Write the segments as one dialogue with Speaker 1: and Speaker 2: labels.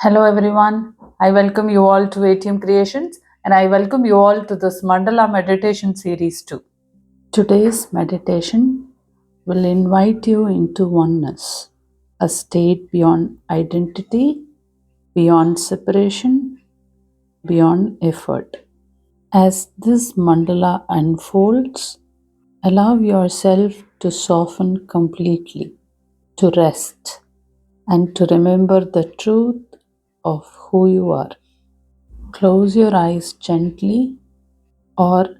Speaker 1: Hello everyone. I welcome you all to ATM Creations and I welcome you all to this Mandala meditation series too. Today's meditation will invite you into oneness, a state beyond identity, beyond separation, beyond effort. As this mandala unfolds, allow yourself to soften completely, to rest, and to remember the truth of who you are. Close your eyes gently or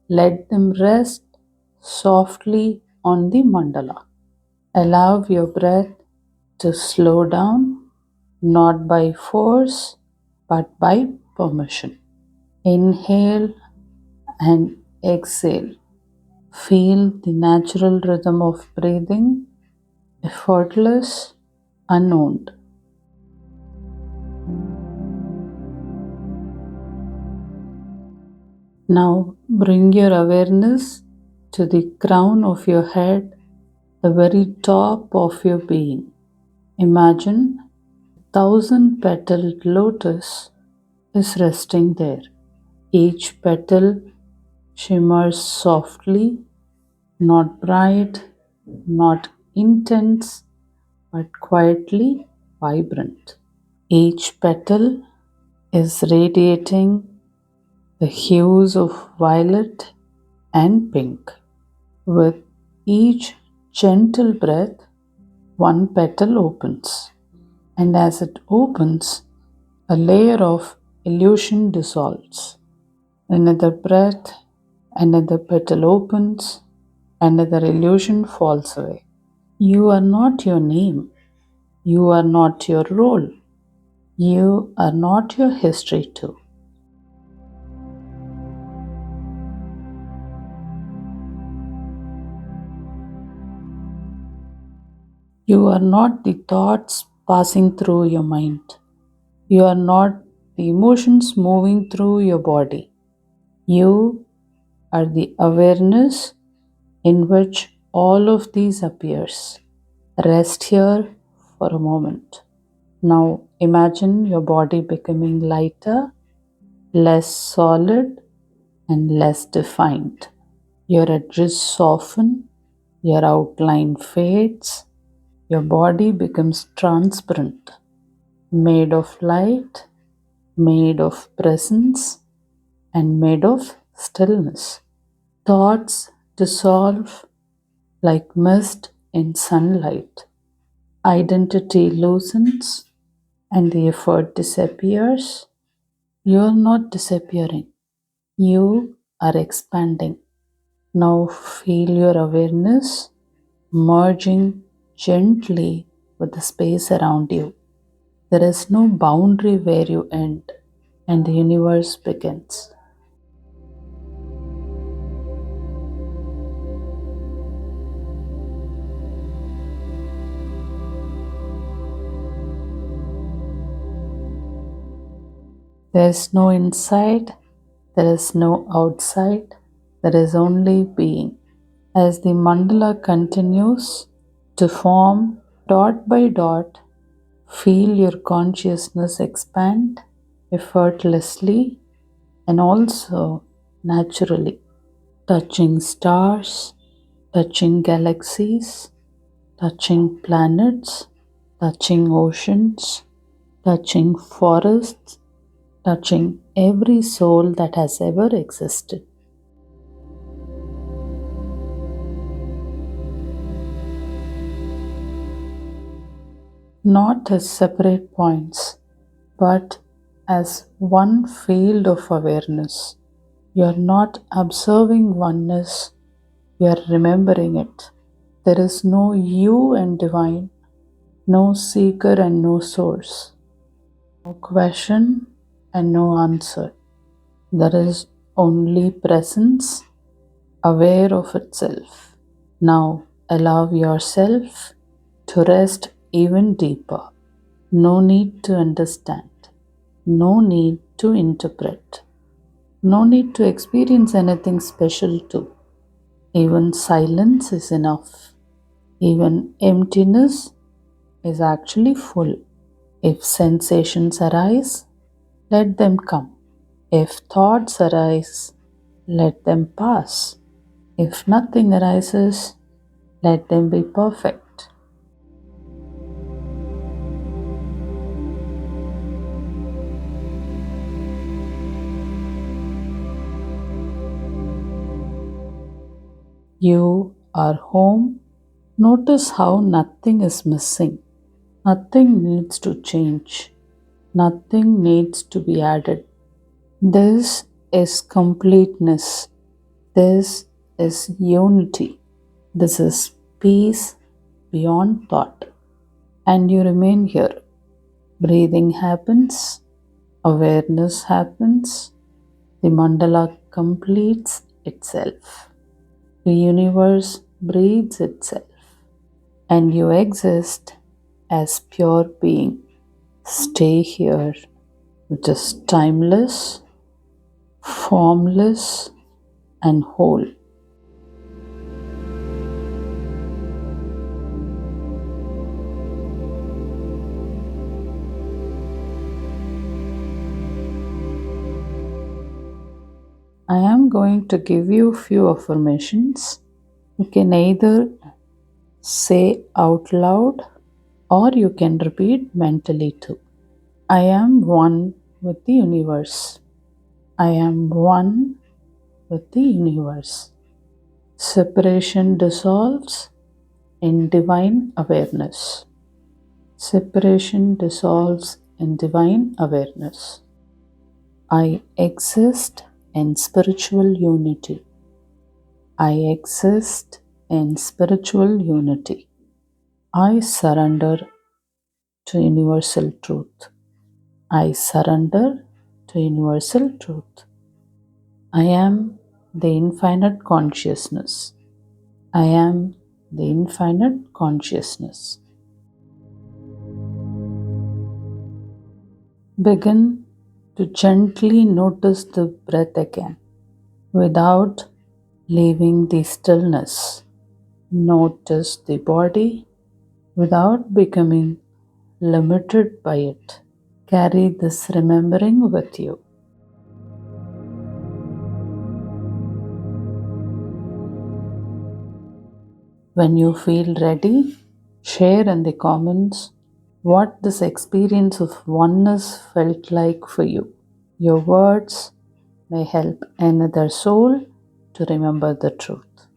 Speaker 1: let them rest softly on the mandala. Allow your breath to slow down, not by force but by permission. Inhale and exhale. Feel the natural rhythm of breathing, effortless, unowned. Now bring your awareness to the crown of your head, the very top of your being. Imagine a 1,000-petaled lotus is resting there. Each petal shimmers softly, not bright, not intense, but quietly vibrant. Each petal is radiating the hues of violet and pink. With each gentle breath, one petal opens, and as it opens, a layer of illusion dissolves. Another breath, another petal opens, another illusion falls away. You are not your name. You are not your role. You are not your history, too. You are not the thoughts passing through your mind. You are not the emotions moving through your body. You are the awareness in which all of these appears. Rest here for a moment. Now imagine your body becoming lighter, less solid, and less defined. Your edges soften, your outline fades, your body becomes transparent, made of light, made of presence, and made of stillness. Thoughts dissolve like mist in sunlight. Identity loosens and the effort disappears. You are not disappearing. You are expanding. Now feel your awareness merging gently with the space around you. There is no boundary where you end and the universe begins. There is no inside, there is no outside, there is only being. As the mandala continues to form dot by dot, feel your consciousness expand effortlessly and also naturally, touching stars, touching galaxies, touching planets, touching oceans, touching forests, touching every soul that has ever existed. Not as separate points, but as one field of awareness. You are not observing oneness, you are remembering it. There is no you and divine, no seeker and no source, no question and no answer. There is only presence, aware of itself. Now allow yourself to rest even deeper. No need to understand, no need to interpret, no need to experience anything special too. Even silence is enough. Even emptiness is actually full. If sensations arise, let them come. If thoughts arise, let them pass. If nothing arises, let them be perfect. You are home. Notice how nothing is missing. Nothing needs to change. Nothing needs to be added. This is completeness. This is unity. This is peace beyond thought. And you remain here. Breathing happens, awareness happens, the mandala completes itself. The universe breathes itself, and you exist as pure being. Stay here, which is timeless, formless, and whole. I am going to give you few affirmations. You can either say out loud or you can repeat mentally too. I am one with the universe. I am one with the universe. Separation dissolves in divine awareness. Separation dissolves in divine awareness. I exist in spiritual unity. I exist in spiritual unity. I surrender to universal truth. I surrender to universal truth. I am the infinite consciousness. I am the infinite consciousness. Begin to gently notice the breath again without leaving the stillness. Notice the body without becoming limited by it. Carry this remembering with you. When you feel ready, share in the comments what this experience of oneness felt like for you. Your words may help another soul to remember the truth.